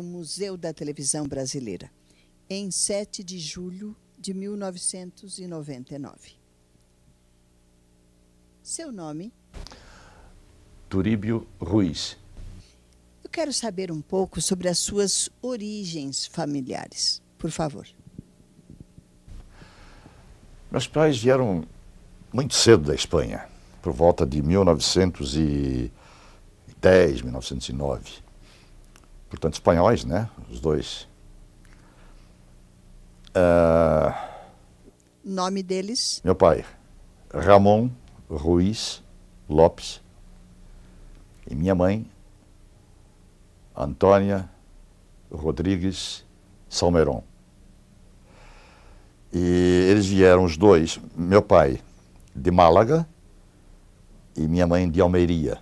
o Museu da Televisão Brasileira, em 7 de julho de 1999. Seu nome? Turíbio Ruiz. Eu quero saber um pouco sobre as suas origens familiares, por favor. Meus pais vieram muito cedo da Espanha, por volta de 1910, 1909. Portanto, espanhóis, né? Os dois. Nome deles? Meu pai, Ramon Ruiz Lopes. E minha mãe, Antônia Rodrigues Salmeron. E eles vieram os dois, meu pai de Málaga e minha mãe de Almeria.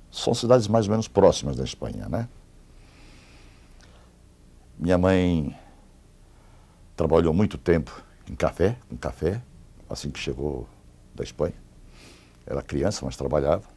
São cidades mais ou menos próximas da Espanha, né? Minha mãe trabalhou muito tempo com café, assim que chegou da Espanha. Era criança, mas trabalhava.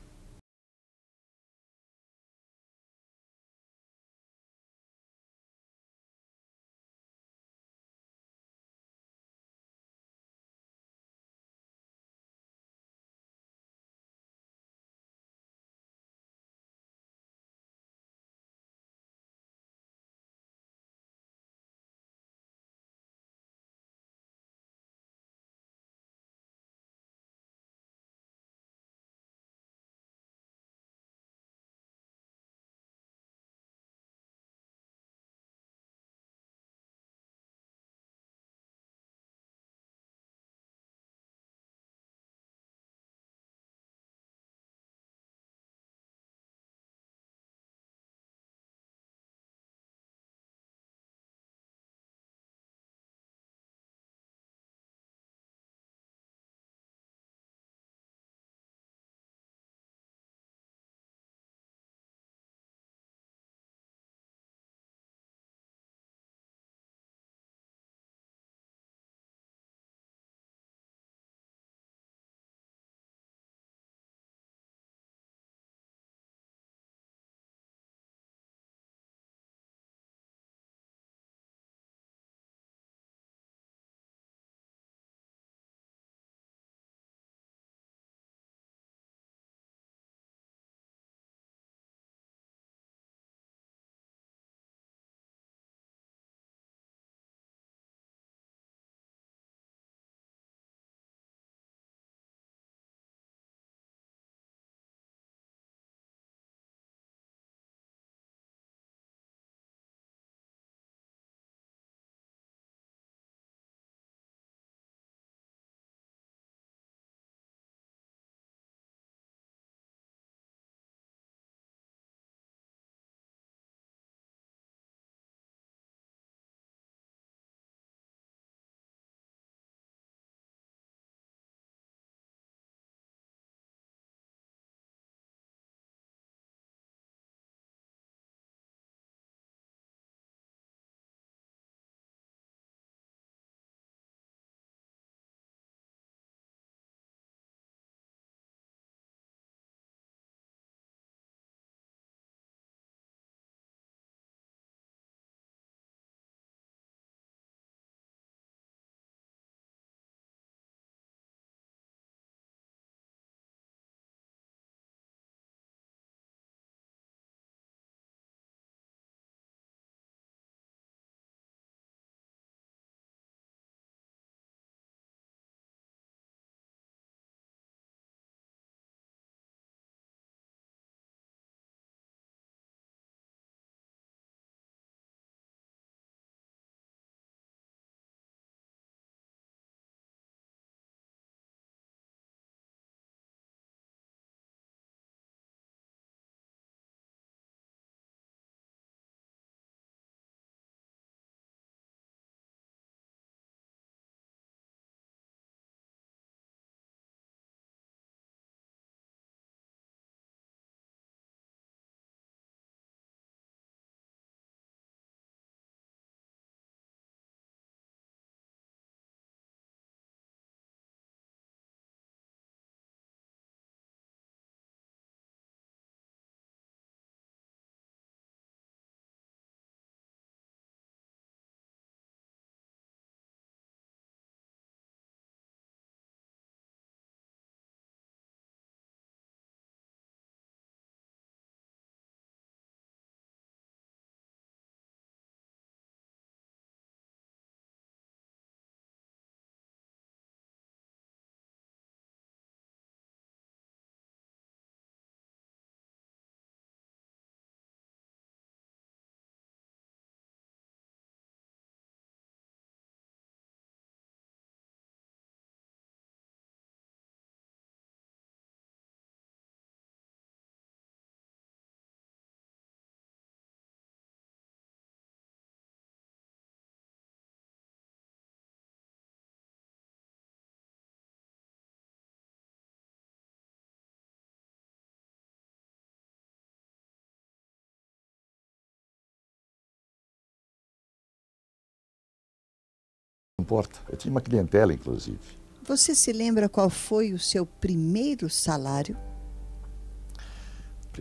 Não importa. Eu tinha uma clientela, inclusive. Você se lembra qual foi o seu primeiro salário?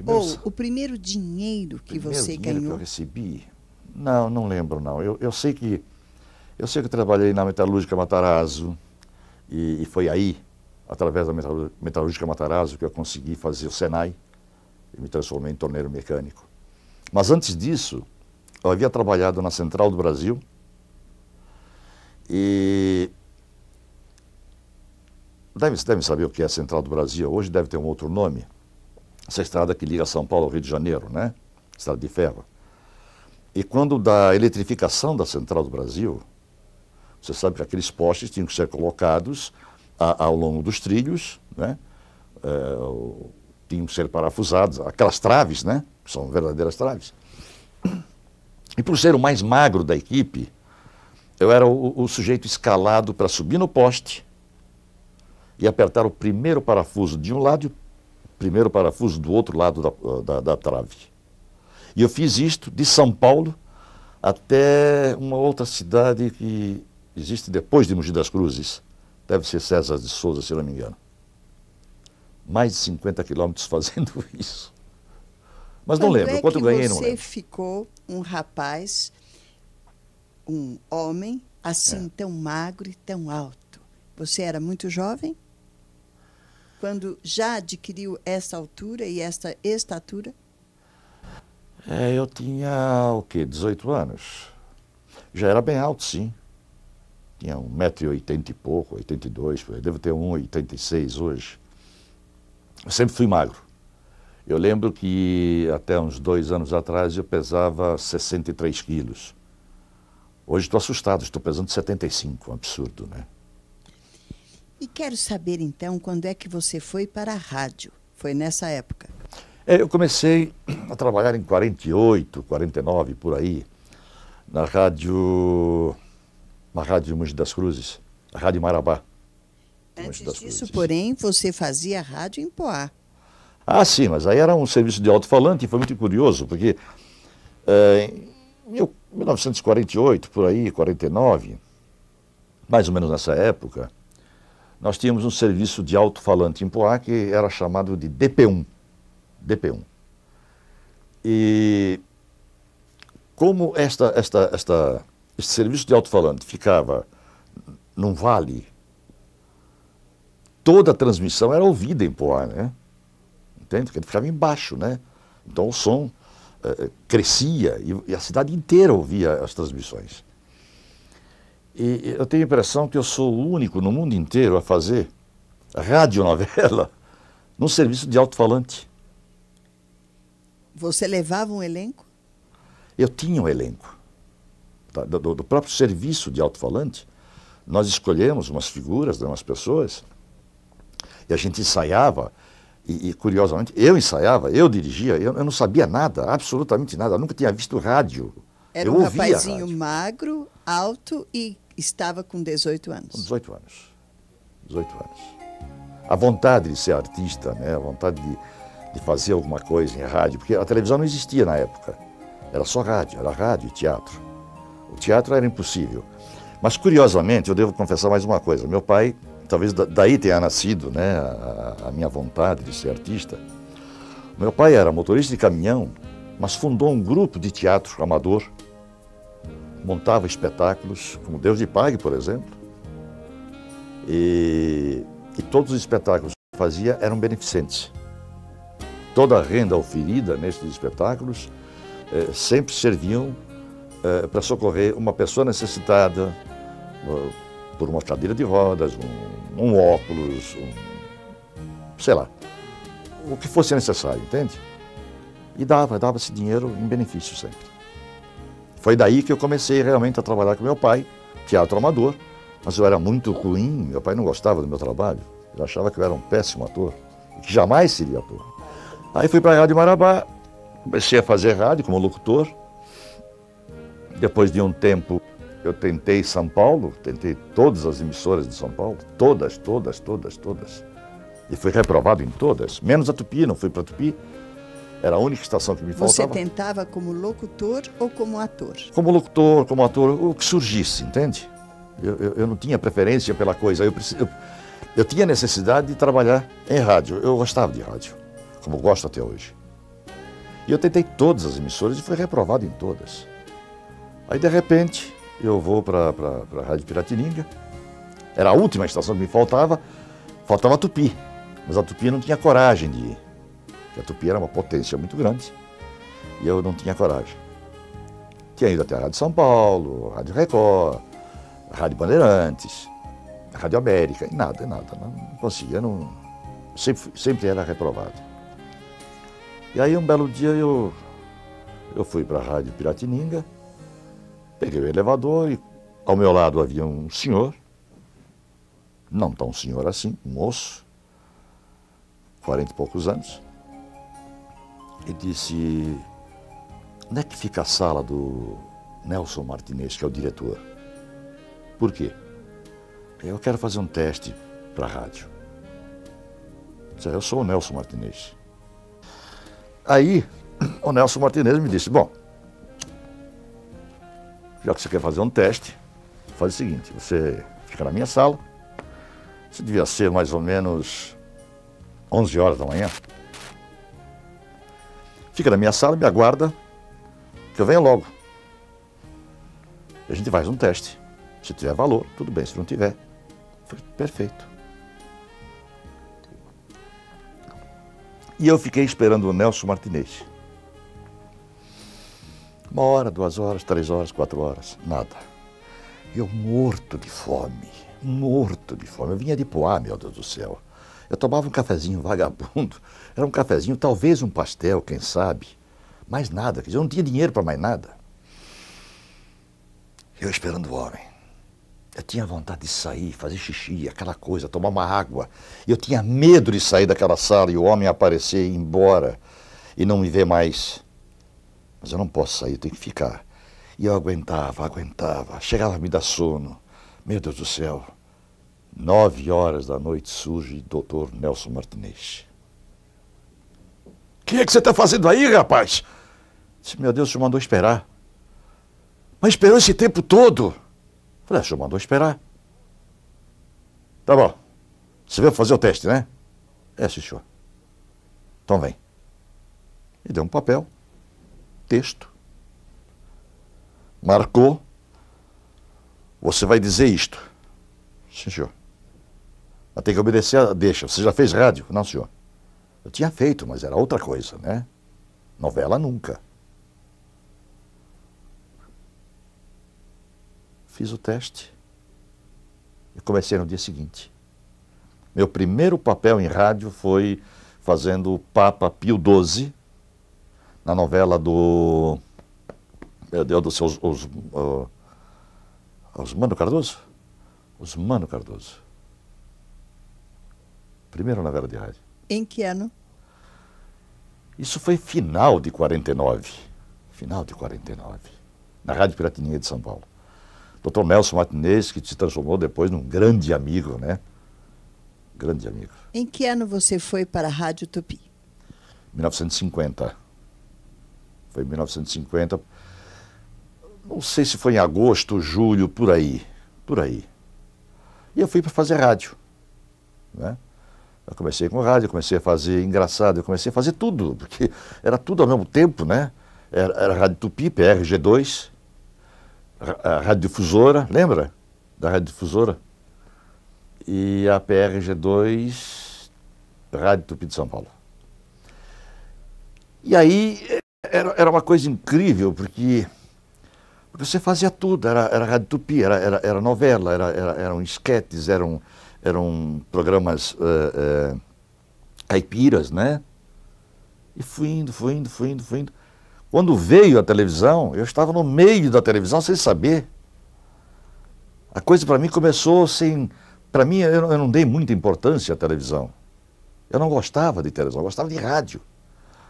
Ou o primeiro dinheiro que você ganhou? Que eu recebi? Não, não lembro, não. Eu sei que eu trabalhei na Metalúrgica Matarazzo e foi aí, através da Metalúrgica Matarazzo, que eu consegui fazer o Senai e me transformei em torneiro mecânico. Mas antes disso, eu havia trabalhado na Central do Brasil e deve saber o que é a Central do Brasil. Hoje deve ter um outro nome. Essa estrada que liga São Paulo ao Rio de Janeiro, né? Estrada de ferro. E quando da eletrificação da Central do Brasil, você sabe que aqueles postes tinham que ser colocados ao longo dos trilhos, né? Tinham que ser parafusados, aquelas traves, né? São verdadeiras traves. E por ser o mais magro da equipe, eu era o sujeito escalado para subir no poste e apertar o primeiro parafuso de um lado e o primeiro parafuso do outro lado da trave. E eu fiz isto de São Paulo até uma outra cidade que existe depois de Mogi das Cruzes. Deve ser César de Souza, se não me engano. Mais de 50 quilômetros fazendo isso. Mas não lembro. Quanto eu ganhei, não lembro. Você ficou um rapaz, um homem, assim tão magro e tão alto? Você era muito jovem? Quando já adquiriu essa altura e esta estatura? Eu tinha, o quê? 18 anos. Já era bem alto, sim. Tinha 1,80 m e pouco, 82, devo ter 1,86 hoje. Eu sempre fui magro. Eu lembro que até uns 2 anos atrás eu pesava 63 quilos. Hoje estou assustado, estou pesando 75, um absurdo, né? E quero saber, então, quando é que você foi para a rádio? Foi nessa época? Eu comecei a trabalhar em 48, 49, por aí, na rádio Mogi das Cruzes, a Rádio Marabá. Antes disso, porém, você fazia rádio em Poá. Ah, sim, mas aí era um serviço de alto-falante e foi muito curioso, porque em 1948, por aí, 49, mais ou menos nessa época, nós tínhamos um serviço de alto-falante em Poá que era chamado de DP1. DP1. E como este serviço de alto-falante ficava num vale, toda a transmissão era ouvida em Poá, né? Entende? Porque ele ficava embaixo, né? Então o som crescia e a cidade inteira ouvia as transmissões. E eu tenho a impressão que eu sou o único no mundo inteiro a fazer radionovela num serviço de alto-falante. Você levava um elenco? Eu tinha um elenco. Do próprio serviço de alto-falante, nós escolhemos umas figuras, umas pessoas, e a gente ensaiava, e curiosamente, eu ensaiava, eu dirigia, eu não sabia nada, absolutamente nada, eu nunca tinha visto rádio. Era um rapazinho magro, alto e estava com 18 anos. Com 18 anos. 18 anos. A vontade de ser artista, né? A vontade de fazer alguma coisa em rádio, porque a televisão não existia na época. Era só rádio, era rádio e teatro. O teatro era impossível. Mas, curiosamente, eu devo confessar mais uma coisa. Meu pai, talvez daí tenha nascido, né, a minha vontade de ser artista. Meu pai era motorista de caminhão, mas fundou um grupo de teatro amador. Montava espetáculos, como Deus lhe pague, por exemplo. E todos os espetáculos que fazia eram beneficentes. Toda a renda oferida nestes espetáculos sempre serviam para socorrer uma pessoa necessitada por uma cadeira de rodas, um óculos, sei lá, o que fosse necessário, entende? E dava-se dinheiro em benefício sempre. Foi daí que eu comecei realmente a trabalhar com meu pai, teatro amador, mas eu era muito ruim, meu pai não gostava do meu trabalho, ele achava que eu era um péssimo ator, e que jamais seria ator. Aí fui para a Rádio Marabá, comecei a fazer rádio como locutor. Depois de um tempo, eu tentei São Paulo, tentei todas as emissoras de São Paulo, todas. E fui reprovado em todas, menos a Tupi, não fui para a Tupi. Era a única estação que me faltava. Você tentava como locutor ou como ator? Como locutor, como ator, o que surgisse, entende? Eu não tinha preferência pela coisa. Eu tinha necessidade de trabalhar em rádio. Eu gostava de rádio, como gosto até hoje. E eu tentei todas as emissoras e fui reprovado em todas. Aí, de repente, eu vou para a Rádio Piratininga. Era a última estação que me faltava. Faltava a Tupi. Mas a Tupi não tinha coragem de ir. Porque a Tupi era uma potência muito grande. E eu não tinha coragem. Tinha ido até a Rádio São Paulo, a Rádio Record, a Rádio Bandeirantes, a Rádio América, e nada. Não conseguia, sempre era reprovado. E aí um belo dia eu fui para a Rádio Piratininga, peguei o elevador e ao meu lado havia um senhor, não tão senhor assim, um moço, 40 e poucos anos, e disse: onde é que fica a sala do Nelson Martinez, que é o diretor? Por quê? Eu quero fazer um teste para a rádio. Eu sou o Nelson Martinez. Aí, o Nelson Martinez me disse: bom, já que você quer fazer um teste, faz o seguinte, você fica na minha sala, isso devia ser mais ou menos 11 horas da manhã. Fica na minha sala, me aguarda, que eu venho logo. A gente faz um teste. Se tiver valor, tudo bem. Se não tiver, foi perfeito. E eu fiquei esperando o Nelson Martinez. 1 hora, 2 horas, 3 horas, 4 horas, nada. Eu morto de fome, morto de fome. Eu vinha de Poá, meu Deus do céu. Eu tomava um cafezinho vagabundo. Era um cafezinho, talvez um pastel, quem sabe. Mais nada, quer dizer, eu não tinha dinheiro para mais nada. Eu esperando o homem. Eu tinha vontade de sair, fazer xixi, aquela coisa, tomar uma água. Eu tinha medo de sair daquela sala e o homem aparecer e ir embora e não me ver mais. Mas eu não posso sair, eu tenho que ficar. E eu aguentava. Chegava a me dar sono. Meu Deus do céu. 9 horas da noite surge o doutor Nelson Martinez. O que é que você está fazendo aí, rapaz? Disse: meu Deus, o senhor mandou esperar. Mas esperou esse tempo todo? Falei: o senhor mandou esperar. Tá bom. Você veio fazer o teste, né? É, sim, senhor. Então vem. E deu um papel, texto. Marcou. Você vai dizer isto. Sim, senhor. Mas tem que obedecer a deixa. Você já fez rádio? Não, senhor. Eu tinha feito, mas era outra coisa, né? Novela nunca. Fiz o teste e comecei no dia seguinte. Meu primeiro papel em rádio foi fazendo o Papa Pio XII, na novela do... Meu Deus do céu, Osmano Cardoso? Osmano Cardoso. Primeira novela de rádio. Em que ano? Isso foi final de 49. Final de 49. Na Rádio Piratininga de São Paulo. Dr. Nelson Martinez, que se transformou depois num grande amigo, né? Grande amigo. Em que ano você foi para a Rádio Tupi? 1950. Foi em 1950. Não sei se foi em agosto, julho, por aí. Por aí. E eu fui para fazer rádio, né? Eu comecei com rádio, comecei a fazer engraçado, eu comecei a fazer tudo, porque era tudo ao mesmo tempo, né? Era Rádio Tupi, PRG2, a Rádio Difusora, lembra da Rádio Difusora? E a PRG2, Rádio Tupi de São Paulo. E aí era uma coisa incrível, porque você fazia tudo, era Rádio Tupi, era novela, eram esquetes, eram programas caipiras, né? E fui indo. Quando veio a televisão, eu estava no meio da televisão sem saber. A coisa para mim começou sem... Para mim, eu não dei muita importância à televisão. Eu não gostava de televisão, eu gostava de rádio.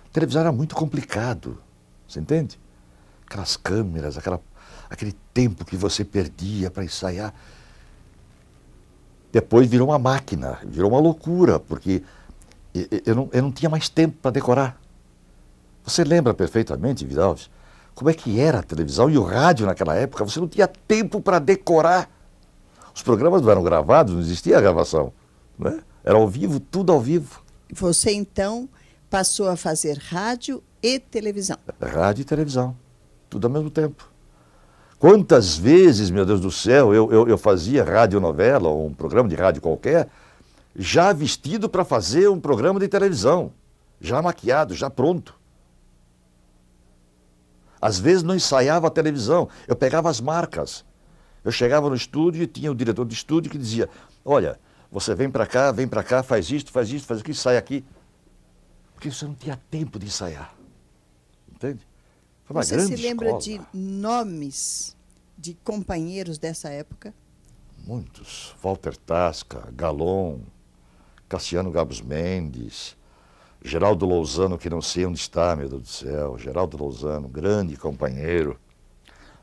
A televisão era muito complicado, você entende? Aquelas câmeras, aquele tempo que você perdia para ensaiar. Depois virou uma máquina, virou uma loucura, porque eu não tinha mais tempo para decorar. Você lembra perfeitamente, Vidal, como é que era a televisão e o rádio naquela época? Você não tinha tempo para decorar. Os programas não eram gravados, não existia a gravação, né? Era ao vivo, tudo ao vivo. Você, então, passou a fazer rádio e televisão. Rádio e televisão, tudo ao mesmo tempo. Quantas vezes, meu Deus do céu, eu fazia radionovela, ou um programa de rádio qualquer, já vestido para fazer um programa de televisão, já maquiado, já pronto. Às vezes não ensaiava a televisão, eu pegava as marcas. Eu chegava no estúdio e tinha o diretor de estúdio que dizia, olha, você vem para cá, faz isto, faz aquilo, sai aqui. Porque você não tinha tempo de ensaiar. Entende? Foi uma Você grande se lembra escola. de nomes de companheiros dessa época? Muitos. Walter Tasca, Galon, Cassiano Gabos Mendes, Geraldo Lousano, que não sei onde está, meu Deus do céu. Geraldo Lousano, grande companheiro.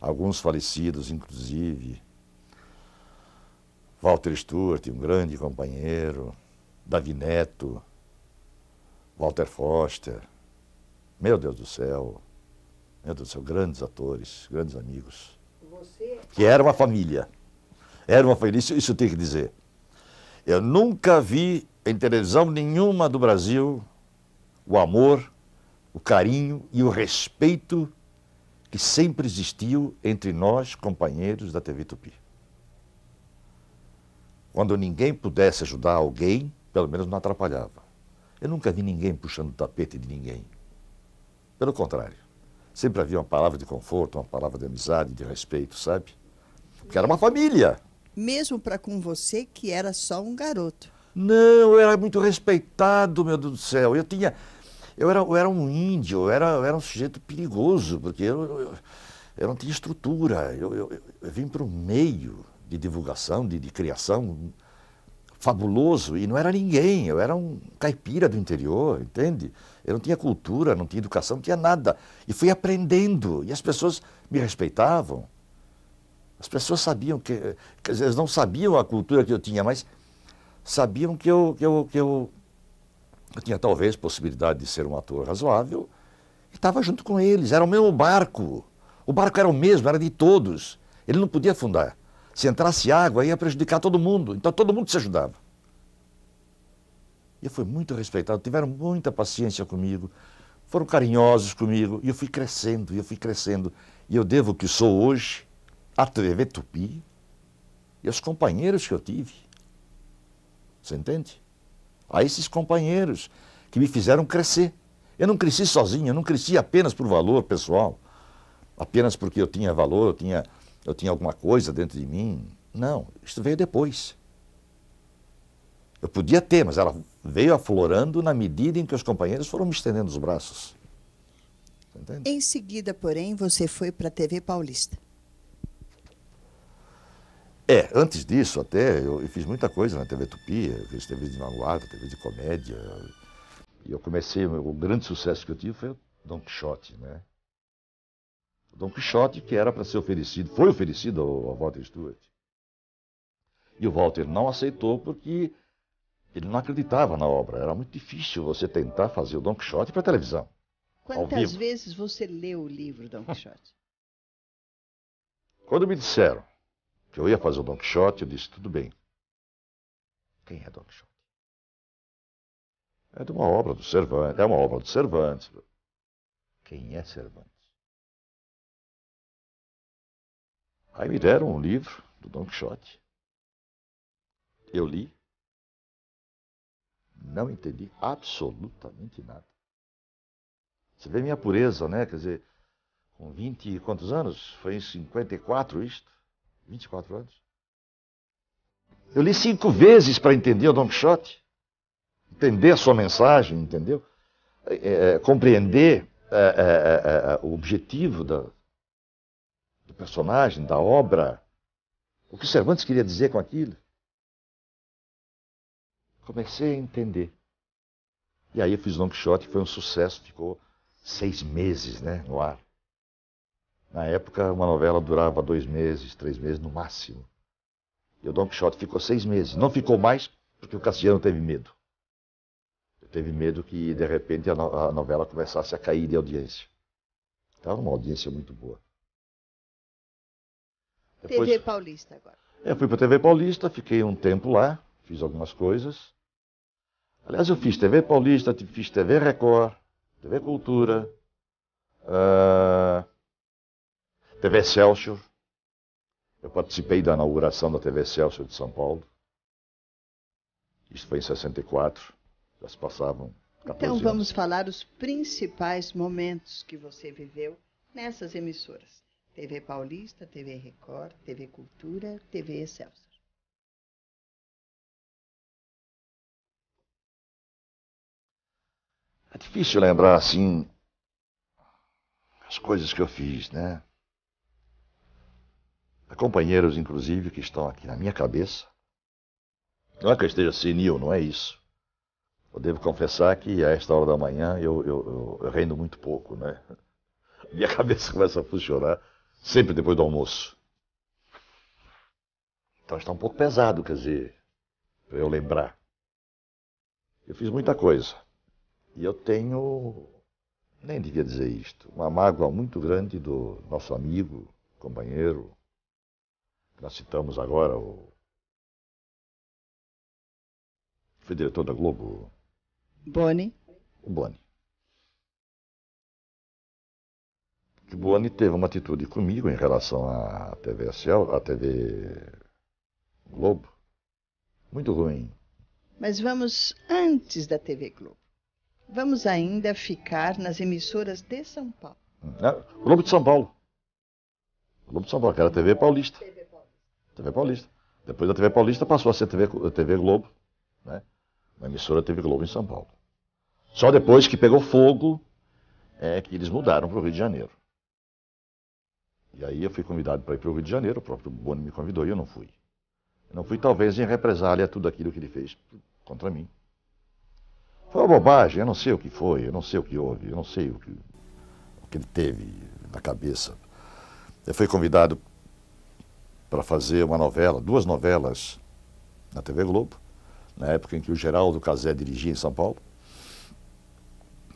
Alguns falecidos, inclusive. Walter Stewart, um grande companheiro. Davi Neto, Walter Foster. Meu Deus do céu. Meu Deus do céu, grandes atores, grandes amigos. Que era uma família. Era uma família, isso eu tenho que dizer. Eu nunca vi em televisão nenhuma do Brasil o amor, o carinho e o respeito que sempre existiu entre nós, companheiros da TV Tupi. Quando ninguém pudesse ajudar alguém, pelo menos não atrapalhava. Eu nunca vi ninguém puxando o tapete de ninguém. Pelo contrário, sempre havia uma palavra de conforto, uma palavra de amizade, de respeito, sabe? Porque era uma família. Mesmo para com você, que era só um garoto. Não, eu era muito respeitado, meu Deus do céu. Eu era um índio, eu era um sujeito perigoso, porque eu não tinha estrutura. Eu vim para um meio de divulgação, de criação fabuloso, e não era ninguém. Eu era um caipira do interior, entende? Eu não tinha cultura, não tinha educação, não tinha nada. E fui aprendendo, e as pessoas me respeitavam. As pessoas sabiam que, quer dizer, eles não sabiam a cultura que eu tinha, mas sabiam que eu tinha talvez possibilidade de ser um ator razoável, e estava junto com eles, era o mesmo barco. O barco era o mesmo, era de todos. Ele não podia afundar. Se entrasse água, ia prejudicar todo mundo, então todo mundo se ajudava. E eu fui muito respeitado, tiveram muita paciência comigo, foram carinhosos comigo, e eu fui crescendo, e eu devo o que sou hoje à TV Tupi e aos companheiros que eu tive. Você entende? A esses companheiros que me fizeram crescer. Eu não cresci sozinho, eu não cresci apenas por valor pessoal, apenas porque eu tinha valor, eu tinha alguma coisa dentro de mim. Não, isso veio depois. Eu podia ter, mas ela veio aflorando na medida em que os companheiros foram me estendendo os braços. Você entende? Em seguida, porém, você foi para a TV Paulista. Antes disso até, eu fiz muita coisa na TV Tupi, eu fiz TV de vanguarda, TV de comédia. E eu comecei, o grande sucesso que eu tive foi o Don Quixote, né? O Don Quixote que era para ser oferecido, foi oferecido ao Walter Stewart. E o Walter não aceitou porque ele não acreditava na obra. Era muito difícil você tentar fazer o Don Quixote para televisão. Quantas vezes você leu o livro Don Quixote? Quando me disseram que eu ia fazer o Don Quixote, eu disse, tudo bem. Quem é Don Quixote? É de uma obra do Cervantes, é uma obra do Cervantes. Quem é Cervantes? Aí me deram um livro do Don Quixote. Eu li. Não entendi absolutamente nada. Você vê minha pureza, né? Quer dizer, com 20 e quantos anos? Foi em 54 isto? 24 anos. Eu li 5 vezes para entender o Don Quixote. Entender a sua mensagem, entendeu? Compreender o objetivo do personagem, da obra. O que Cervantes queria dizer com aquilo. Comecei a entender. E aí eu fiz Don Quixote, que foi um sucesso, ficou 6 meses, né, no ar. Na época, uma novela durava 2 meses, 3 meses no máximo. E o Don Quixote ficou 6 meses. Não ficou mais porque o Cassiano teve medo. Teve medo que, de repente, a novela começasse a cair de audiência. Estava uma audiência muito boa. TV Paulista agora. Eu fui para a TV Paulista, fiquei um tempo lá, fiz algumas coisas. Aliás, eu fiz TV Paulista, fiz TV Record, TV Cultura, TV Excelsior. Eu participei da inauguração da TV Excelsior de São Paulo. Isso foi em 64, já se passavam 14 Então anos. vamos falar os principais momentos que você viveu nessas emissoras. TV Paulista, TV Record, TV Cultura, TV Excelsior. É difícil lembrar, assim, as coisas que eu fiz, né? Há companheiros, inclusive, que estão aqui na minha cabeça. Não é que eu esteja senil, não é isso. Eu devo confessar que a esta hora da manhã eu rendo muito pouco, né? Minha cabeça começa a funcionar sempre depois do almoço. Então está um pouco pesado, quer dizer, para eu lembrar. Eu fiz muita coisa. E eu tenho, nem devia dizer isto, uma mágoa muito grande do nosso amigo, companheiro, que nós citamos agora, foi diretor da Globo, Boni. o Boni. O Boni teve uma atitude comigo em relação à TV à TV Globo, muito ruim. Mas vamos antes da TV Globo. Vamos ainda ficar nas emissoras de São Paulo. Globo de São Paulo. Globo de São Paulo, que era a TV Paulista. TV Paulista. Depois da TV Paulista passou a ser TV Globo, né? Uma emissora TV Globo em São Paulo. Só depois que pegou fogo é que eles mudaram para o Rio de Janeiro. E aí eu fui convidado para ir para o Rio de Janeiro, o próprio Boni me convidou e eu não fui. Eu não fui talvez em represália a tudo aquilo que ele fez contra mim. Foi uma bobagem, eu não sei o que foi, eu não sei o que houve, eu não sei o que ele teve na cabeça. Eu fui convidado para fazer uma novela, 2 novelas na TV Globo, na época em que o Geraldo Cazé dirigia em São Paulo.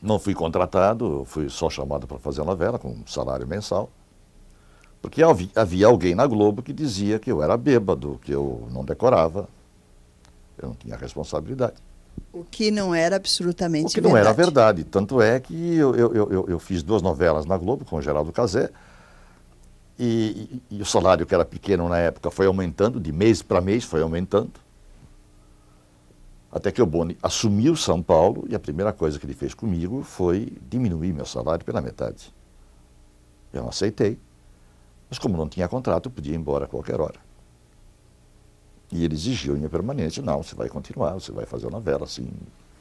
Não fui contratado, eu fui só chamado para fazer a novela com um salário mensal, porque havia alguém na Globo que dizia que eu era bêbado, que eu não decorava, eu não tinha responsabilidade. O que não era absolutamente verdade. O que não era verdade. Tanto é que eu fiz 2 novelas na Globo com o Geraldo Cazé, e o salário, que era pequeno na época, foi aumentando, de mês para mês foi aumentando, até que o Boni assumiu São Paulo e a primeira coisa que ele fez comigo foi diminuir meu salário pela metade. Eu não aceitei, mas como não tinha contrato, eu podia ir embora a qualquer hora. E ele exigiu minha permanência. Não, você vai continuar, você vai fazer a novela, sim,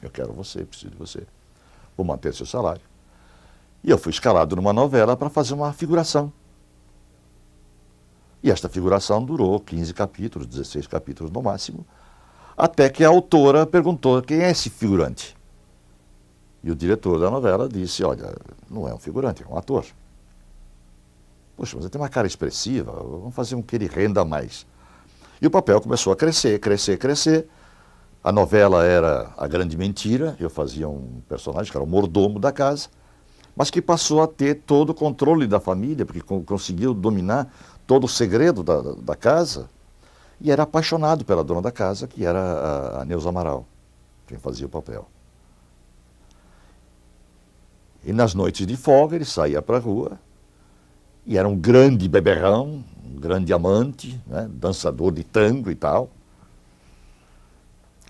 eu quero você, preciso de você, vou manter seu salário. E eu fui escalado numa novela para fazer uma figuração. E esta figuração durou 15 capítulos, 16 capítulos no máximo, até que a autora perguntou: quem é esse figurante? E o diretor da novela disse: olha, não é um figurante, é um ator. Poxa, mas ele tem uma cara expressiva, vamos fazer com que ele renda mais. E o papel começou a crescer, crescer, crescer. A novela era A Grande Mentira, eu fazia um personagem que era o mordomo da casa, mas que passou a ter todo o controle da família, porque conseguiu dominar todo o segredo da casa, e era apaixonado pela dona da casa, que era a Neuza Amaral, quem fazia o papel. E nas noites de folga ele saía para a rua, e era um grande beberrão, um grande amante, né, dançador de tango e tal.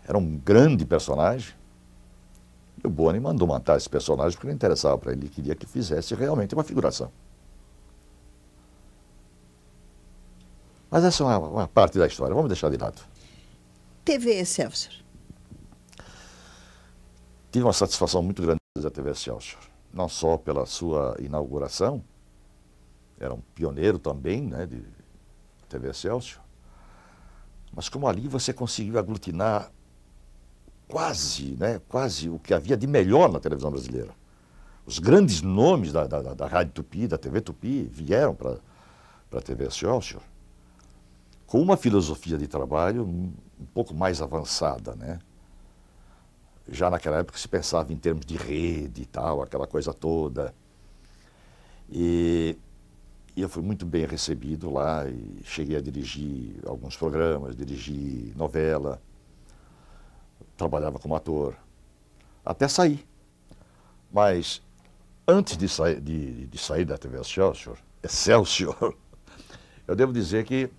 Era um grande personagem. E o Boni mandou matar esse personagem porque não interessava para ele, ele queria que fizesse realmente uma figuração. Mas essa é uma parte da história, vamos deixar de lado. TV Excelsior. Tive uma satisfação muito grande da TV Excelsior, não só pela sua inauguração, era um pioneiro também, né, de TV Excelsior, mas como ali você conseguiu aglutinar quase o que havia de melhor na televisão brasileira. Os grandes nomes da Rádio Tupi, da TV Tupi, vieram para a TV Excelsior, com uma filosofia de trabalho um pouco mais avançada, né? Já naquela época se pensava em termos de rede e tal, aquela coisa toda. E E eu fui muito bem recebido lá e cheguei a dirigir alguns programas, dirigi novela, trabalhava como ator, até sair. Mas antes de sair da TV Excelsior, eu devo dizer que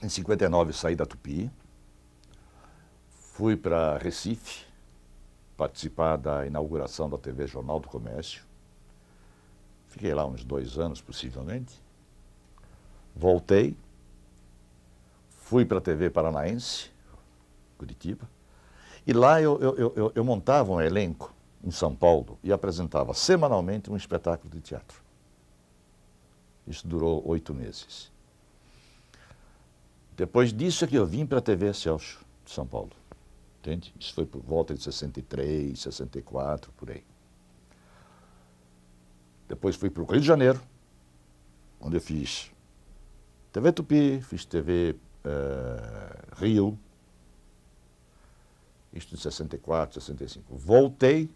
em 59 saí da Tupi, fui para Recife participar da inauguração da TV Jornal do Comércio. Fiquei lá uns 2 anos, possivelmente. Voltei, fui para a TV Paranaense, Curitiba, e lá eu montava um elenco em São Paulo e apresentava semanalmente um espetáculo de teatro. Isso durou 8 meses. Depois disso é que eu vim para a TV Excelsior de São Paulo. Entende? Isso foi por volta de 63, 64, por aí. Depois fui para o Rio de Janeiro, onde eu fiz TV Tupi, fiz TV Rio, isto em 64, 65. Voltei,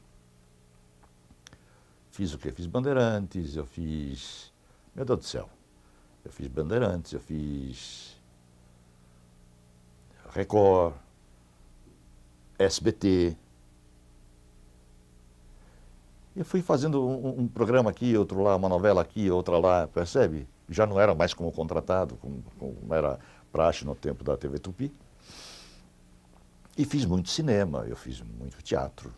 fiz o quê? Fiz Bandeirantes, eu fiz... Meu Deus do céu. Eu fiz Bandeirantes, eu fiz Record, SBT. Eu fui fazendo um programa aqui, outro lá, uma novela aqui, outra lá, percebe? Já não era mais como contratado, como era praxe no tempo da TV Tupi. E fiz muito cinema, eu fiz muito teatro.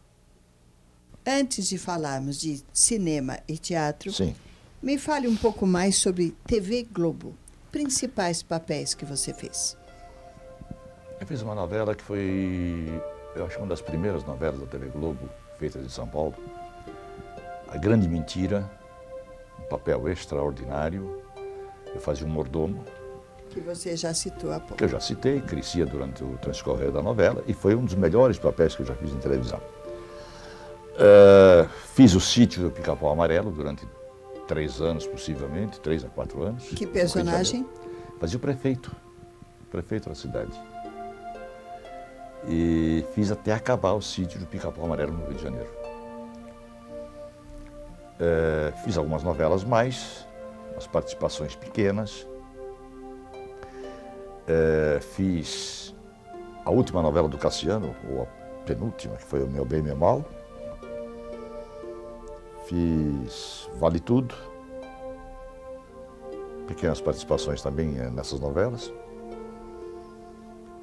Antes de falarmos de cinema e teatro, Sim. Me fale um pouco mais sobre TV Globo. Principais papéis que você fez. Eu fiz uma novela que foi, eu acho, uma das primeiras novelas da TV Globo, feitas em São Paulo. A Grande Mentira, um papel extraordinário. Eu fazia um mordomo. Que você já citou há pouco. Que eu já citei, crescia durante o transcorrer da novela e foi um dos melhores papéis que eu já fiz em televisão. Fiz o Sítio do Pica-Pau Amarelo durante 3 anos, possivelmente, 3 a 4 anos. Que personagem? Fazia o prefeito da cidade. E fiz até acabar o Sítio do Pica-Pau Amarelo no Rio de Janeiro. Fiz algumas novelas mais, umas participações pequenas. Fiz a última novela do Cassiano, ou a penúltima, que foi O Meu Bem e Meu Mal. Fiz Vale Tudo. Pequenas participações também nessas novelas.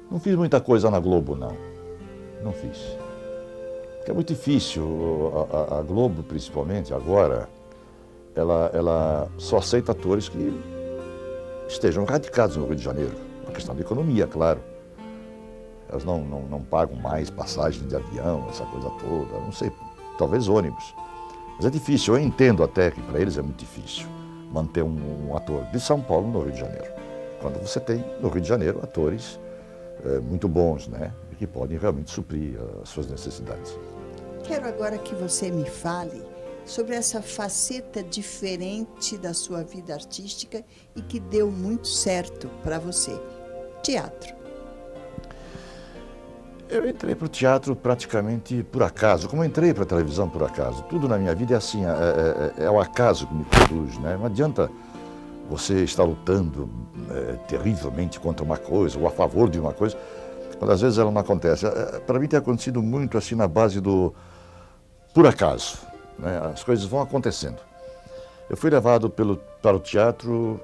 Não fiz muita coisa na Globo, não. Não fiz. Porque é muito difícil. A Globo, principalmente, agora, ela só aceita atores que estejam radicados no Rio de Janeiro. Uma questão de economia, claro. Elas não pagam mais passagem de avião, essa coisa toda. Não sei, talvez ônibus. Mas é difícil. Eu entendo até que para eles é muito difícil manter um ator de São Paulo no Rio de Janeiro. Quando você tem, no Rio de Janeiro, atores muito bons, né? E que podem realmente suprir as suas necessidades. Quero agora que você me fale sobre essa faceta diferente da sua vida artística e que deu muito certo para você. Teatro. Eu entrei para o teatro praticamente por acaso, como eu entrei para a televisão por acaso. Tudo na minha vida é assim, é o acaso que me produz, né? Não adianta você estar lutando terrivelmente contra uma coisa ou a favor de uma coisa, quando às vezes ela não acontece. Para mim tem acontecido muito assim na base do por acaso, né? As coisas vão acontecendo. Eu fui levado para o teatro,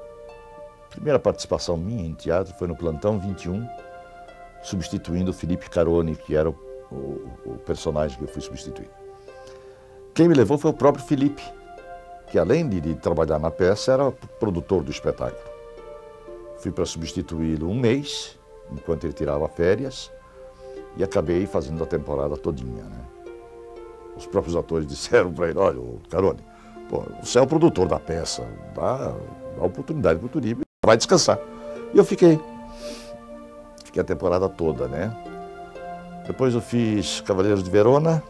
a primeira participação minha em teatro foi no Plantão 21, substituindo o Felipe Caroni, que era o personagem que eu fui substituir. Quem me levou foi o próprio Felipe, que além de trabalhar na peça, era produtor do espetáculo. Fui para substituí-lo 1 mês, enquanto ele tirava férias, e acabei fazendo a temporada todinha, né? Os próprios atores disseram para ele, olha, Caroni, você é o produtor da peça, dá oportunidade para o Turibe, vai descansar. E eu fiquei a temporada toda, né? Depois eu fiz Cavaleiros de Verona,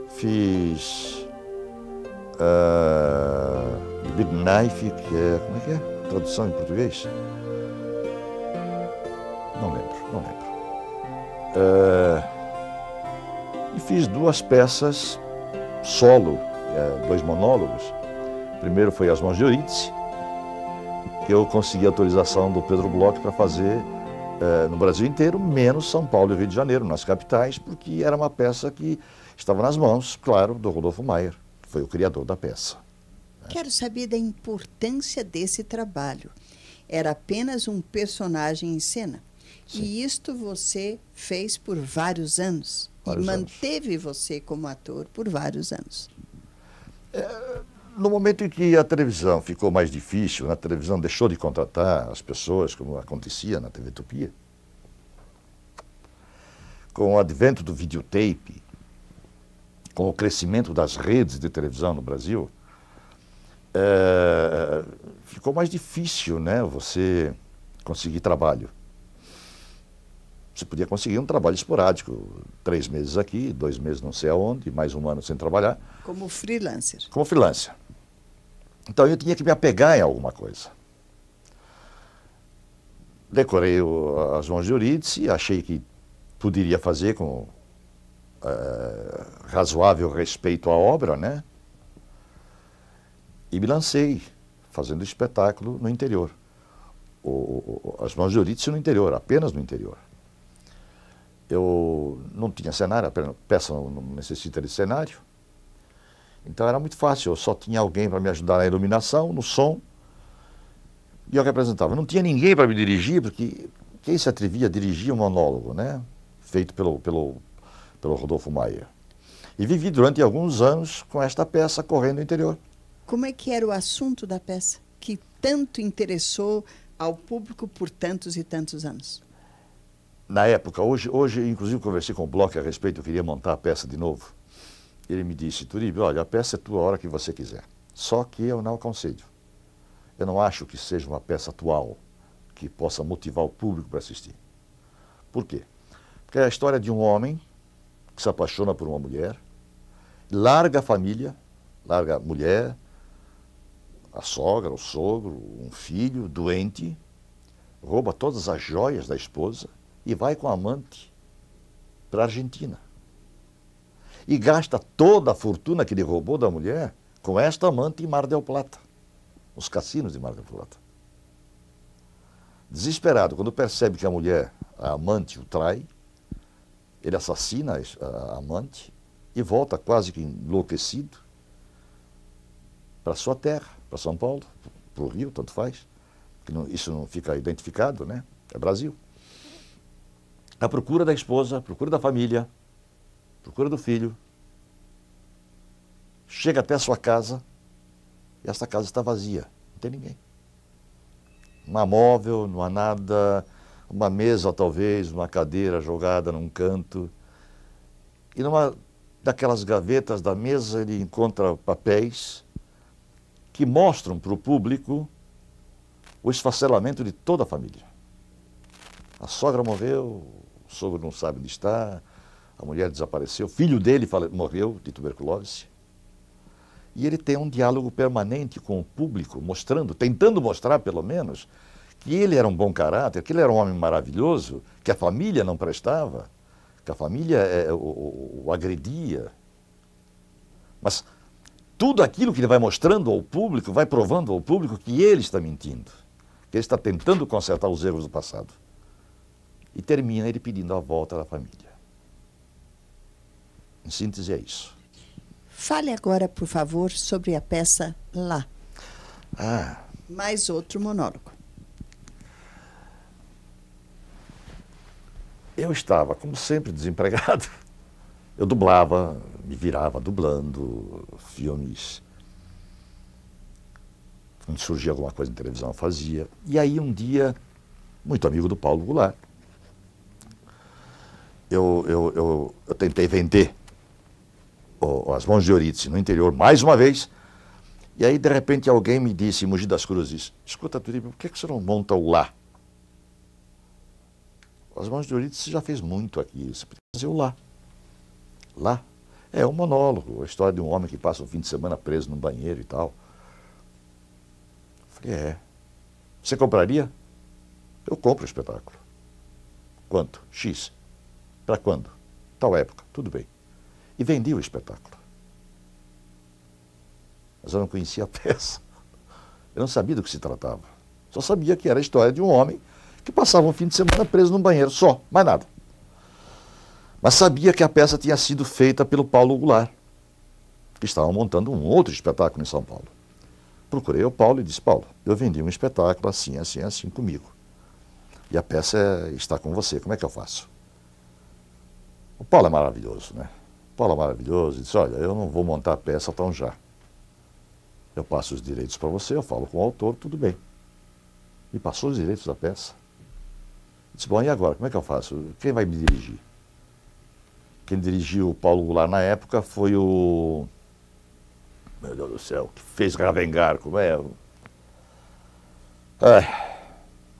fiz Big Knife, que é, como é que é? Tradução em português? Não lembro. E fiz 2 peças solo, 2 monólogos. Primeiro foi As Mãos de Eurídice, que eu consegui a autorização do Pedro Bloch para fazer no Brasil inteiro, menos São Paulo e Rio de Janeiro, nas capitais, porque era uma peça que estava nas mãos, claro, do Rodolfo Maier, que foi o criador da peça. Quero saber da importância desse trabalho. Era apenas um personagem em cena. Sim. E isto você fez por vários anos. E manteve você como ator por vários anos. No momento em que a televisão ficou mais difícil, a televisão deixou de contratar as pessoas, como acontecia na TV Tupi, com o advento do videotape, com o crescimento das redes de televisão no Brasil, ficou mais difícil, né, você conseguir trabalho. Você podia conseguir um trabalho esporádico, 3 meses aqui, 2 meses não sei aonde, mais 1 ano sem trabalhar. Como freelancer. Como freelancer. Então eu tinha que me apegar em alguma coisa. Decorei as mãos de Eurídice, achei que poderia fazer com razoável respeito à obra, né? E me lancei fazendo espetáculo no interior. As mãos de Eurídice no interior, apenas no interior. Eu não tinha cenário, a peça não necessita de cenário. Então era muito fácil, eu só tinha alguém para me ajudar na iluminação, no som, e eu representava. Não tinha ninguém para me dirigir, porque quem se atrevia a dirigir um monólogo, né? Feito pelo Rodolfo Maier. E vivi durante alguns anos com esta peça correndo no interior. Como é que era o assunto da peça, que tanto interessou ao público por tantos e tantos anos? Na época, hoje inclusive conversei com o Bloch a respeito, eu queria montar a peça de novo. Ele me disse, Turíbio, olha, a peça é tua a hora que você quiser. Só que eu não aconselho. Eu não acho que seja uma peça atual que possa motivar o público para assistir. Por quê? Porque é a história de um homem que se apaixona por uma mulher, larga a família, larga a mulher, a sogra, o sogro, um filho doente, rouba todas as joias da esposa e vai com a amante para a Argentina. E gasta toda a fortuna que ele roubou da mulher com esta amante em Mar del Plata, os cassinos de Mar del Plata. Desesperado, quando percebe que a mulher, a amante, o trai, ele assassina a amante e volta quase que enlouquecido para sua terra, para São Paulo, para o Rio, tanto faz. Isso não fica identificado, né? É Brasil. À procura da esposa, à procura da família, procura do filho, chega até a sua casa e essa casa está vazia, não tem ninguém. Não há móvel, não há nada, uma mesa talvez, uma cadeira jogada num canto. E numa daquelas gavetas da mesa ele encontra papéis que mostram para o público o esfacelamento de toda a família. A sogra morreu, o sogro não sabe onde está, a mulher desapareceu, o filho dele morreu de tuberculose. E ele tem um diálogo permanente com o público, tentando mostrar pelo menos, que ele era um bom caráter, que ele era um homem maravilhoso, que a família não prestava, que a família o agredia. Mas tudo aquilo que ele vai mostrando ao público, vai provando ao público que ele está mentindo, que ele está tentando consertar os erros do passado. E termina ele pedindo a volta da família. Em síntese, é isso. Fale agora, por favor, sobre a peça Lá. Mais outro monólogo. Eu estava, como sempre, desempregado. Eu dublava, me virava dublando filmes. Quando surgia alguma coisa em televisão, eu fazia. E aí, um dia, muito amigo do Paulo Goulart, eu tentei vender As Mãos de Eurídice no interior mais uma vez. E aí, de repente, alguém me disse, em Mogi das Cruzes, escuta, Turíbio, por que você não monta o Lá? As Mãos de Eurídice já fez muito aqui, você precisa fazer o Lá. Lá é um monólogo, a história de um homem que passa um fim de semana preso num banheiro e tal. Eu falei, você compraria? Eu compro o espetáculo. Quanto? X. Para quando? Tal época. Tudo bem. E vendi o espetáculo. Mas eu não conhecia a peça. Eu não sabia do que se tratava. Só sabia que era a história de um homem que passava um fim de semana preso num banheiro, só, mais nada. Mas sabia que a peça tinha sido feita pelo Paulo Goulart, que estava montando um outro espetáculo em São Paulo. Procurei o Paulo e disse, Paulo, eu vendi um espetáculo assim, assim, assim comigo. E a peça está com você, como é que eu faço? O Paulo é maravilhoso, né? O Paulo é maravilhoso, disse, olha, eu não vou montar a peça tão já. Eu passo os direitos para você, eu falo com o autor, tudo bem. Me passou os direitos da peça. Disse, bom, e agora, como é que eu faço? Quem vai me dirigir? Quem dirigiu o Paulo Goulart na época foi o... Meu Deus do céu, que fez Ravengar, como é?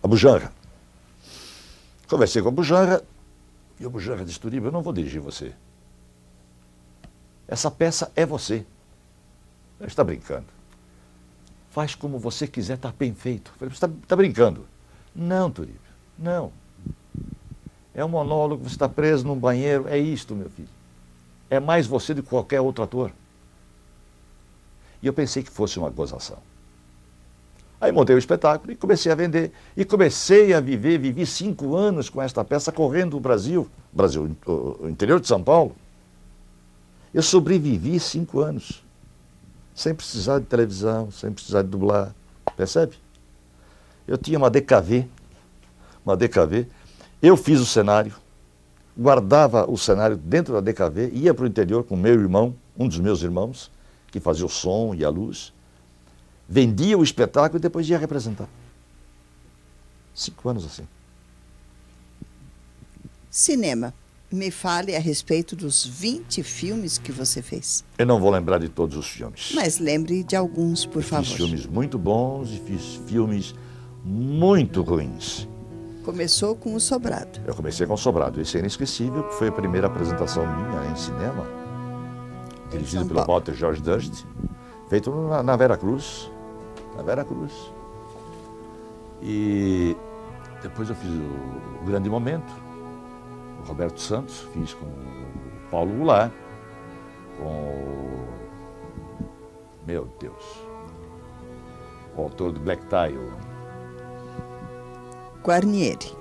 A Bujanra. Conversei com a Bujanra, e a Bujanra disse, Turiba, eu não vou dirigir você. Essa peça é você. Ele está brincando. Faz como você quiser, está bem feito. Eu falei, você está brincando. Não, Turiba, não. É um monólogo, você está preso num banheiro, é isto, meu filho. É mais você do que qualquer outro ator. E eu pensei que fosse uma gozação. Aí montei o espetáculo e comecei a vender. E comecei a vivi 5 anos com esta peça correndo o Brasil, o interior de São Paulo. Eu sobrevivi 5 anos, sem precisar de televisão, sem precisar de dublar, percebe? Eu tinha uma DKV, eu fiz o cenário, guardava o cenário dentro da DKV, ia para o interior com meu irmão, um dos meus irmãos, que fazia o som e a luz, vendia o espetáculo e depois ia representar. 5 anos assim. Cinema. Me fale a respeito dos 20 filmes que você fez. Eu não vou lembrar de todos os filmes. Mas lembre de alguns, por favor. Fiz filmes muito bons e fiz filmes muito ruins. Começou com O Sobrado. Eu comecei com O Sobrado. Esse é inesquecível, que foi a primeira apresentação minha em cinema, dirigido pelo Walter George Durst, feito na Vera Cruz. Na Vera Cruz. E depois eu fiz o Grande Momento, o Roberto Santos, fiz com o Paulo Goulart, com o... Meu Deus, o autor do Black Tie, o Guarnieri.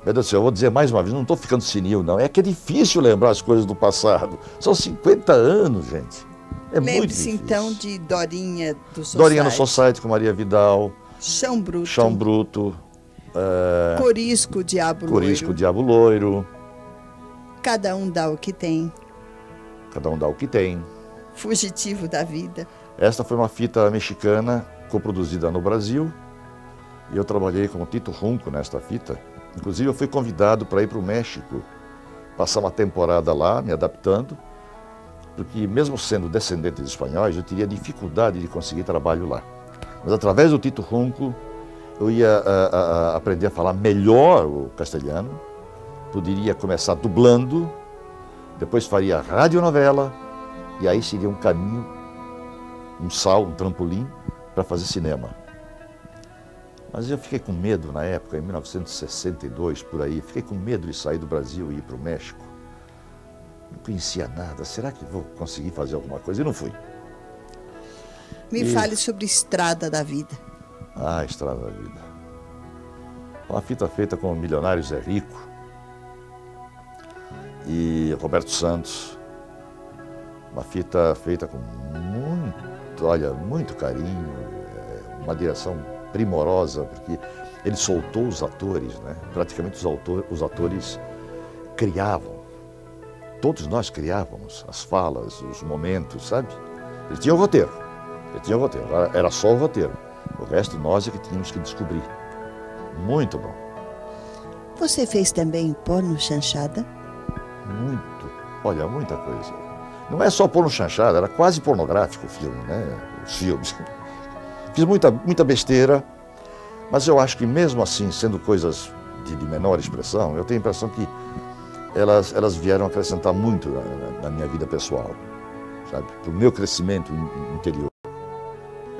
Meu Deus do céu, eu vou dizer mais uma vez, não estou ficando senil, não. É que é difícil lembrar as coisas do passado. São 50 anos, gente. É muito difícil. Lembre-se então de Dorinha do Society. Dorinha no Society com Maria Vidal. Chão Bruto. Chão Bruto. Corisco, Diabo Corisco, Diabo Loiro. Cada um dá o que tem. Cada um dá o que tem. Fugitivo da Vida. Esta foi uma fita mexicana, coproduzida no Brasil. E eu trabalhei com o Tito Runco nesta fita. Inclusive eu fui convidado para ir para o México, passar uma temporada lá, me adaptando, porque mesmo sendo descendente de espanhóis, eu teria dificuldade de conseguir trabalho lá. Mas através do Tito Runco, eu ia aprender a falar melhor o castelhano, poderia começar dublando, depois faria radionovela, e aí seria um caminho, um trampolim, para fazer cinema. Mas eu fiquei com medo na época, em 1962, por aí, fiquei com medo de sair do Brasil e ir para o México. Não conhecia nada, será que vou conseguir fazer alguma coisa? E não fui. Me fale sobre Estrada da Vida. Ah, Estrada da Vida. Uma fita feita com o milionário Zé Rico e Roberto Santos. Uma fita feita com muito carinho, uma direção primorosa, porque ele soltou os atores, né? Praticamente os atores criavam. Todos nós criávamos as falas, os momentos, sabe? Ele tinha o roteiro. Era só o roteiro. O resto nós é que tínhamos que descobrir. Muito bom. Você fez também porno chanchada? Muito. Olha, muita coisa. Não é só porno chanchada, era quase pornográfico o filme, né? Os filmes. Fiz muita besteira, mas eu acho que mesmo assim, sendo coisas de menor expressão, eu tenho a impressão que elas vieram acrescentar muito na minha vida pessoal, sabe? Para o meu crescimento interior.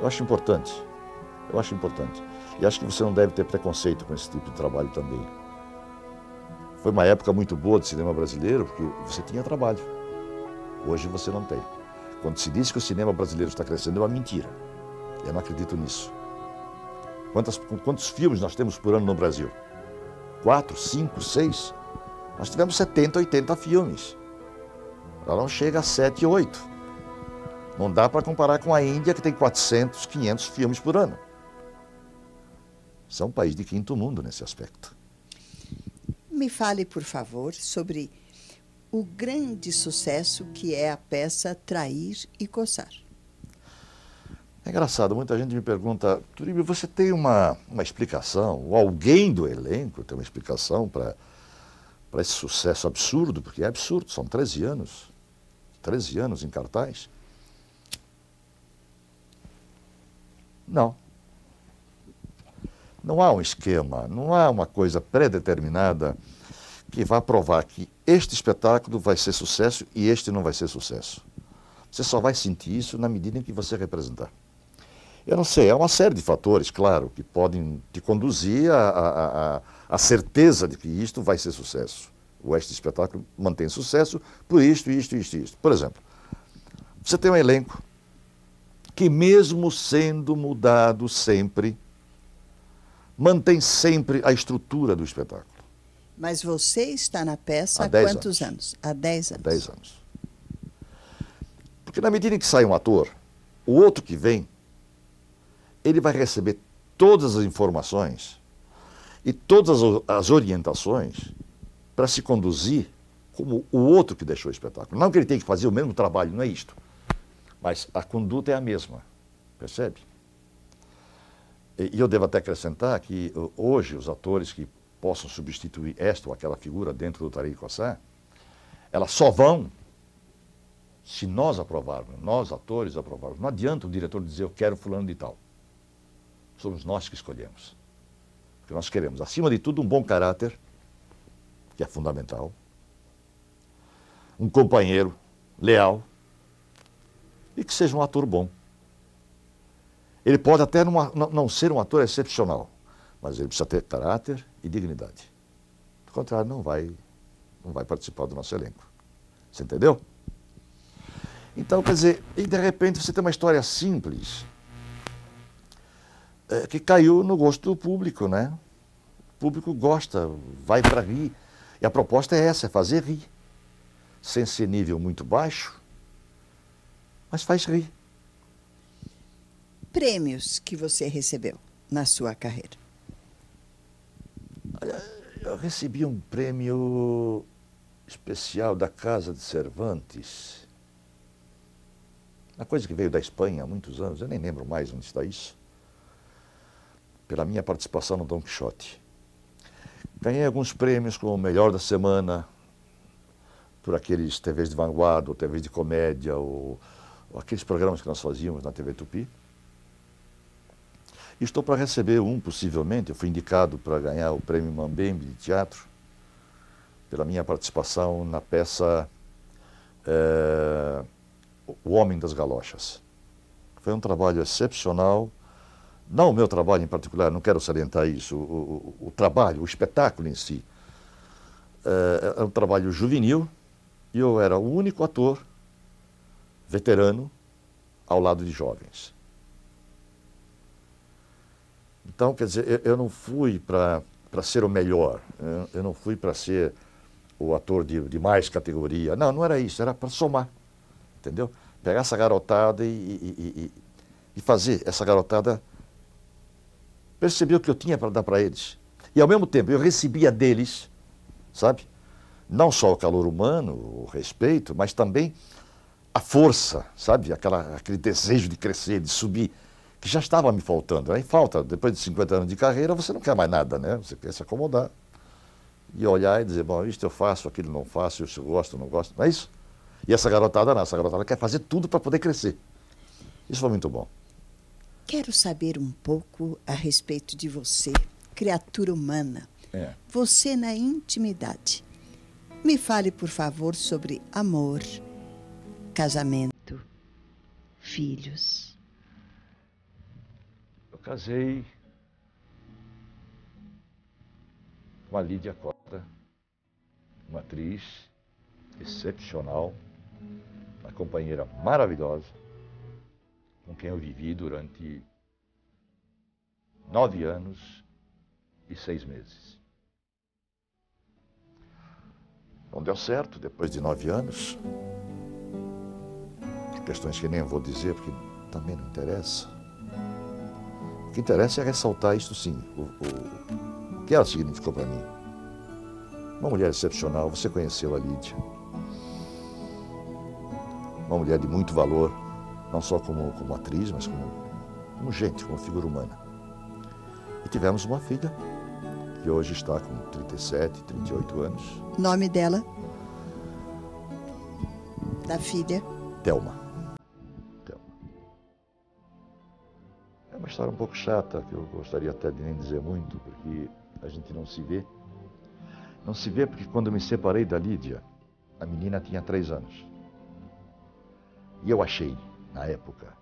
Eu acho importante. E acho que você não deve ter preconceito com esse tipo de trabalho também. Foi uma época muito boa do cinema brasileiro, porque você tinha trabalho. Hoje você não tem. Quando se diz que o cinema brasileiro está crescendo, é uma mentira. Eu não acredito nisso. Quantos filmes nós temos por ano no Brasil? 4, 5, 6? Nós tivemos 70, 80 filmes. Ela não chega a 7, 8. Não dá para comparar com a Índia, que tem 400, 500 filmes por ano. Isso é um país de quinto mundo nesse aspecto. Me fale, por favor, sobre o grande sucesso que é a peça Trair e Coçar. É engraçado, muita gente me pergunta, Turíbio, você tem uma explicação, ou alguém do elenco tem uma explicação para esse sucesso absurdo, porque é absurdo, são 13 anos em cartaz. Não. Não há um esquema, não há uma coisa pré-determinada que vá provar que este espetáculo vai ser sucesso e este não vai ser sucesso. Você só vai sentir isso na medida em que você representar. Eu não sei, é uma série de fatores, claro, que podem te conduzir à certeza de que isto vai ser sucesso. Ou este espetáculo mantém sucesso por isto. Por exemplo, você tem um elenco que, mesmo sendo mudado sempre, mantém sempre a estrutura do espetáculo. Mas você está na peça há 10 quantos anos? Há 10 anos. Há 10 anos. Porque na medida em que sai um ator, o outro que vem, ele vai receber todas as informações e todas as orientações para se conduzir como o outro que deixou o espetáculo. Não que ele tenha que fazer o mesmo trabalho, não é isto. Mas a conduta é a mesma, percebe? E eu devo até acrescentar que hoje os atores que possam substituir esta ou aquela figura dentro do Trair e Coçar, elas só vão se nós aprovarmos, nós atores aprovarmos. Não adianta o diretor dizer eu quero fulano de tal. Somos nós que escolhemos. Porque nós queremos, acima de tudo, um bom caráter, que é fundamental, um companheiro leal e que seja um ator bom. Ele pode até não ser um ator excepcional, mas ele precisa ter caráter e dignidade. Do contrário, não vai participar do nosso elenco. Você entendeu? Então, quer dizer, e de repente você tem uma história simples, que caiu no gosto do público, né? O público gosta, vai para rir. E a proposta é essa, é fazer rir. Sem ser nível muito baixo, mas faz rir. Prêmios que você recebeu na sua carreira? Eu recebi um prêmio especial da Casa de Cervantes. Uma coisa que veio da Espanha há muitos anos, eu nem lembro mais onde está isso. Pela minha participação no Dom Quixote. Ganhei alguns prêmios como o melhor da semana, por aqueles TVs de vanguarda, ou TVs de comédia, ou aqueles programas que nós fazíamos na TV Tupi. E estou para receber possivelmente, eu fui indicado para ganhar o prêmio Mambembe de teatro, pela minha participação na peça O Homem das Galochas. Foi um trabalho excepcional, não o meu trabalho em particular, não quero salientar isso, o trabalho, o espetáculo em si. É um trabalho juvenil e eu era o único ator veterano ao lado de jovens. Então, quer dizer, eu não fui para ser o melhor, eu não fui para ser o ator de mais categoria. Não, não era isso, era para somar, entendeu? Pegar essa garotada e fazer essa garotada perceber o que eu tinha para dar para eles. E, ao mesmo tempo, eu recebia deles, sabe? Não só o calor humano, o respeito, mas também a força, sabe? Aquele desejo de crescer, de subir, que já estava me faltando. Aí falta, depois de 50 anos de carreira, você não quer mais nada, né? Você quer se acomodar. E olhar e dizer, bom, isto eu faço, aquilo não faço, isso eu gosto, não gosto. Não é isso? E essa garotada não, essa garotada quer fazer tudo para poder crescer. Isso foi muito bom. Quero saber um pouco a respeito de você, criatura humana. Você na intimidade. Me fale, por favor, sobre amor, casamento, filhos. Eu casei com a Lídia Costa, uma atriz excepcional, uma companheira maravilhosa, com quem eu vivi durante 9 anos e 6 meses. Não deu certo depois de 9 anos. Questões que nem vou dizer, porque também não interessa. O que interessa é ressaltar isto sim, o que ela significou para mim. Uma mulher excepcional, você conheceu a Lídia. Uma mulher de muito valor, não só como atriz, mas como gente, como figura humana. E tivemos uma filha, que hoje está com 37, 38 anos. Nome dela? Da filha? Thelma. É uma história um pouco chata, que eu gostaria até de nem dizer muito, porque a gente não se vê. Não se vê porque quando eu me separei da Lídia, a menina tinha 3 anos. E eu achei, na época,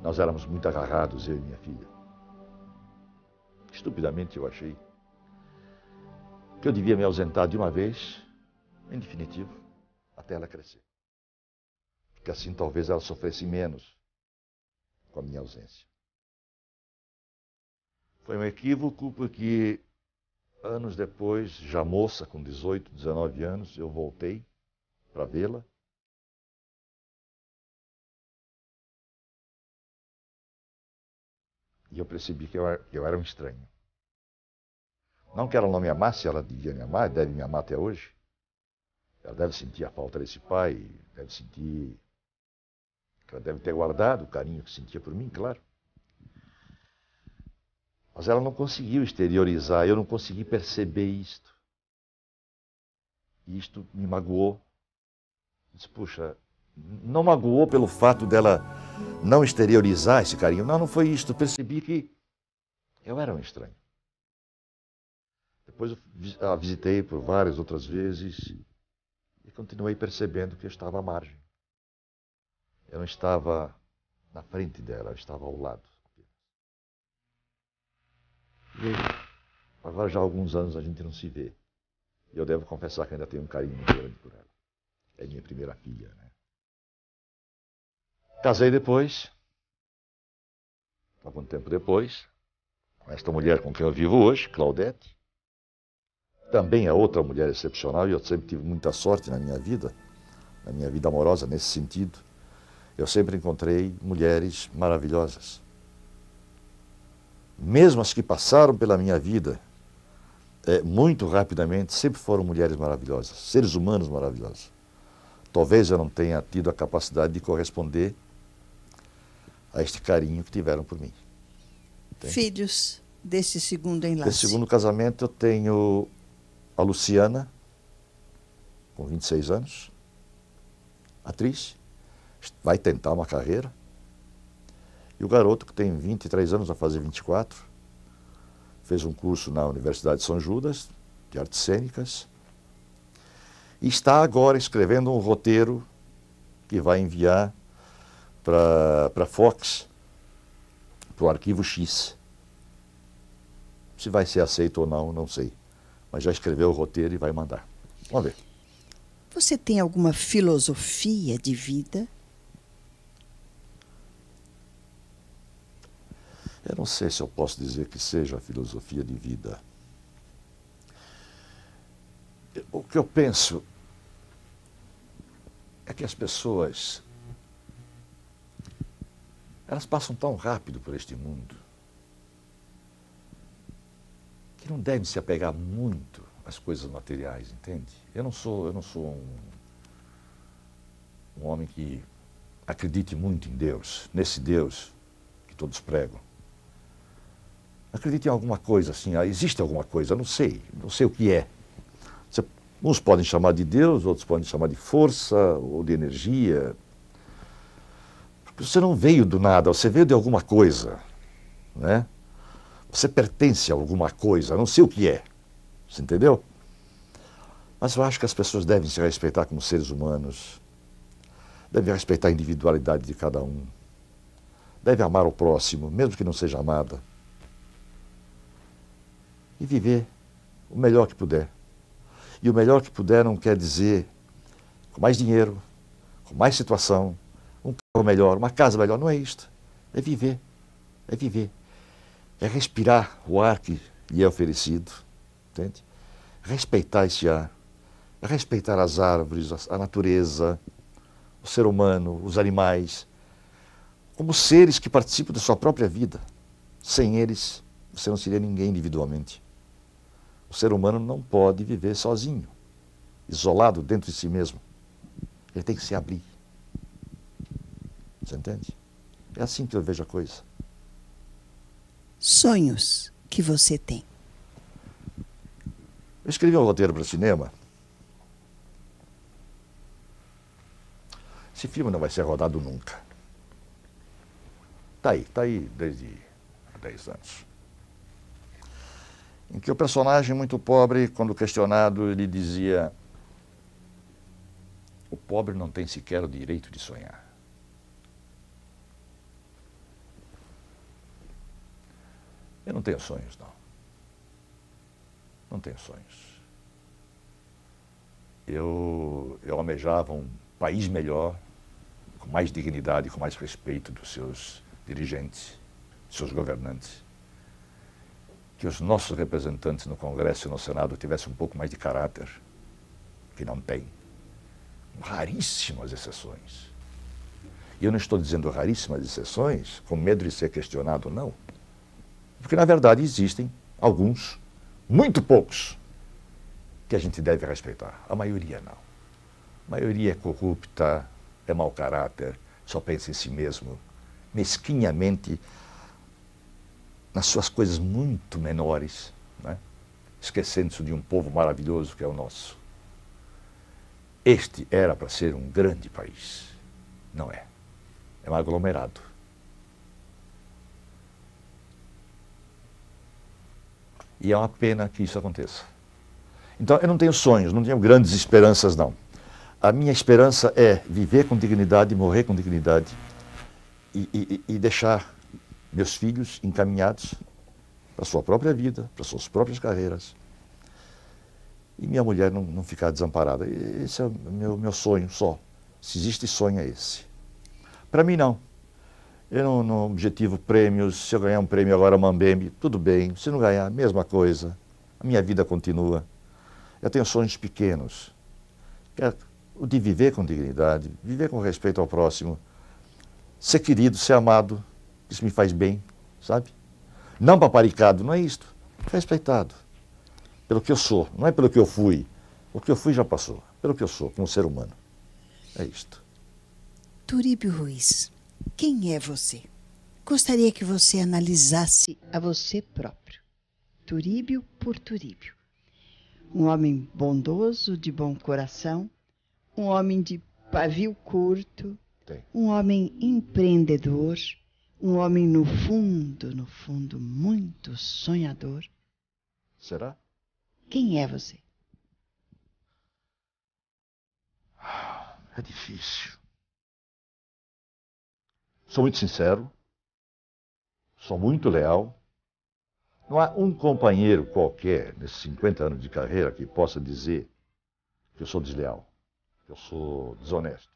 nós éramos muito agarrados, eu e minha filha. Estupidamente eu achei que eu devia me ausentar de uma vez, em definitivo, até ela crescer. Porque assim talvez ela sofresse menos com a minha ausência. Foi um equívoco porque anos depois, já moça, com 18, 19 anos, eu voltei para vê-la. E eu percebi que eu era um estranho. Não que ela não me amasse, ela devia me amar, deve me amar até hoje. Ela deve sentir a falta desse pai, deve sentir... Ela deve ter guardado o carinho que sentia por mim, claro. Mas ela não conseguiu exteriorizar, eu não consegui perceber isto. E isto me magoou. Disse, puxa, não magoou pelo fato dela não exteriorizar esse carinho. Não foi isto. Eu percebi que eu era um estranho. Depois eu a visitei por várias outras vezes e continuei percebendo que eu estava à margem. Eu não estava na frente dela, eu estava ao lado. E agora já há alguns anos a gente não se vê. E eu devo confessar que ainda tenho um carinho muito grande por ela. É minha primeira filha, né? Casei depois, algum tempo depois, com esta mulher com quem eu vivo hoje, Claudete. Também é outra mulher excepcional e eu sempre tive muita sorte na minha vida amorosa nesse sentido. Eu sempre encontrei mulheres maravilhosas. Mesmo as que passaram pela minha vida, muito rapidamente, sempre foram mulheres maravilhosas, seres humanos maravilhosos. Talvez eu não tenha tido a capacidade de corresponder a este carinho que tiveram por mim. Entende? Filhos desse segundo enlace? Desse segundo casamento eu tenho a Luciana, com 26 anos, atriz, vai tentar uma carreira. E o garoto, que tem 23 anos, vai fazer 24, fez um curso na Universidade de São Judas, de artes cênicas, e está agora escrevendo um roteiro que vai enviar para a Fox, para o Arquivo X. Se vai ser aceito ou não, não sei. Mas já escreveu o roteiro e vai mandar. Vamos ver. Você tem alguma filosofia de vida? Eu não sei se eu posso dizer que seja a filosofia de vida. O que eu penso é que as pessoas, elas passam tão rápido por este mundo que não devem se apegar muito às coisas materiais, entende? Eu não sou um homem que acredite muito em Deus, nesse Deus que todos pregam. Acredite em alguma coisa assim, existe alguma coisa, não sei o que é. Uns podem chamar de Deus, outros podem chamar de força ou de energia. Porque você não veio do nada, você veio de alguma coisa, né? Você pertence a alguma coisa, não sei o que é, você entendeu? Mas eu acho que as pessoas devem se respeitar como seres humanos, devem respeitar a individualidade de cada um, devem amar o próximo, mesmo que não seja amada, e viver o melhor que puder. E o melhor que puder não quer dizer com mais dinheiro, com mais situação, um carro melhor, uma casa melhor, não é isto. É viver, é viver. É respirar o ar que lhe é oferecido, entende? Respeitar esse ar, é respeitar as árvores, a natureza, o ser humano, os animais, como seres que participam da sua própria vida. Sem eles, você não seria ninguém individualmente. O ser humano não pode viver sozinho, isolado dentro de si mesmo. Ele tem que se abrir. Você entende? É assim que eu vejo a coisa. Sonhos que você tem. Eu escrevi um roteiro para cinema. Esse filme não vai ser rodado nunca. Tá aí desde há 10 anos. Em que o personagem muito pobre, quando questionado, ele dizia: o pobre não tem sequer o direito de sonhar. Eu não tenho sonhos, não. Não tenho sonhos. Eu almejava um país melhor, com mais dignidade, com mais respeito dos seus dirigentes, dos seus governantes. Que os nossos representantes no Congresso e no Senado tivessem um pouco mais de caráter, que não tem. Raríssimas exceções. E eu não estou dizendo raríssimas exceções com medo de ser questionado, não. Porque, na verdade, existem alguns, muito poucos, que a gente deve respeitar. A maioria não. A maioria é corrupta, é mau caráter, só pensa em si mesmo, mesquinhamente, nas suas coisas muito menores, né? Esquecendo-se de um povo maravilhoso que é o nosso. Este era para ser um grande país. Não é. É um aglomerado. E é uma pena que isso aconteça. Então, eu não tenho sonhos, não tenho grandes esperanças, não. A minha esperança é viver com dignidade, morrer com dignidade e deixar meus filhos encaminhados para a sua própria vida, para as suas próprias carreiras. E minha mulher não ficar desamparada. Esse é o meu sonho só. Se existe sonho, é esse. Para mim, não. Eu não objetivo prêmios. Se eu ganhar um prêmio agora, Mambembe, tudo bem. Se não ganhar, mesma coisa. A minha vida continua. Eu tenho sonhos pequenos. O de viver com dignidade, viver com respeito ao próximo, ser querido, ser amado. Isso me faz bem, sabe? Não paparicado, não é isto. Respeitado. Pelo que eu sou, não é pelo que eu fui. O que eu fui já passou. Pelo que eu sou, como ser humano. É isto. Turíbio Ruiz, quem é você? Gostaria que você analisasse a você próprio. Turíbio por Turíbio. Um homem bondoso, de bom coração, um homem de pavio curto, um homem empreendedor, um homem no fundo, muito sonhador. Será? Quem é você? É difícil. Sou muito sincero, sou muito leal. Não há um companheiro qualquer nesses 50 anos de carreira que possa dizer que eu sou desleal, que eu sou desonesto.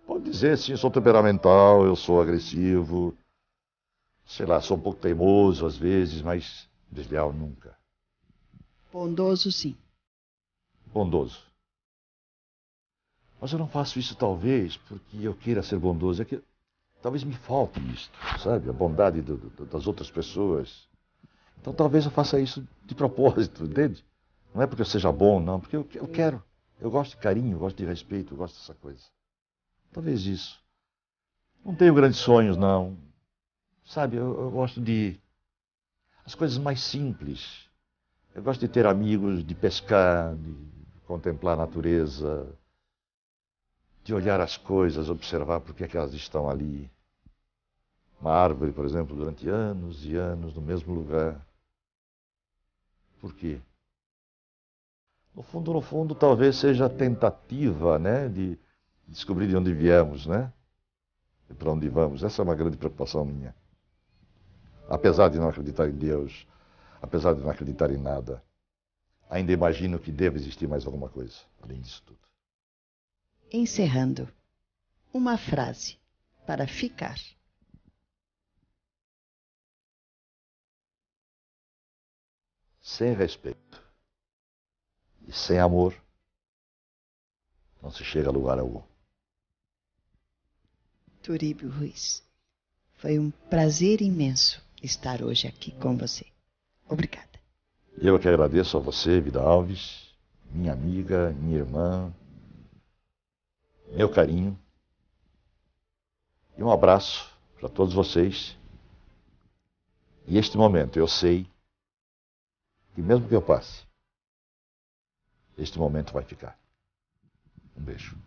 Pode dizer, sim, eu sou temperamental, eu sou agressivo, sei lá, sou um pouco teimoso às vezes, mas desleal nunca. Bondoso, sim. Bondoso. Mas eu não faço isso talvez porque eu queira ser bondoso, é que talvez me falte isto, sabe? A bondade das outras pessoas. Então talvez eu faça isso de propósito, entende? Não é porque eu seja bom, não, porque eu quero. Eu gosto de carinho, eu gosto de respeito, eu gosto dessa coisa. Talvez isso. Não tenho grandes sonhos, não. Sabe, eu gosto de as coisas mais simples. Eu gosto de ter amigos, de pescar, de contemplar a natureza, de olhar as coisas, observar por que é que elas estão ali. Uma árvore, por exemplo, durante anos e anos no mesmo lugar. Por quê? No fundo, talvez seja a tentativa, né, de descobrir de onde viemos, né? E para onde vamos. Essa é uma grande preocupação minha. Apesar de não acreditar em Deus, apesar de não acreditar em nada, ainda imagino que deve existir mais alguma coisa, além disso tudo. Encerrando, uma frase para ficar. sem respeito e sem amor, não se chega a lugar algum. Turíbio Ruiz, foi um prazer imenso estar hoje aqui com você. Obrigada. Eu que agradeço a você, Vida Alves, minha amiga, minha irmã, meu carinho. E um abraço para todos vocês. E este momento eu sei que mesmo que eu passe, este momento vai ficar. Um beijo.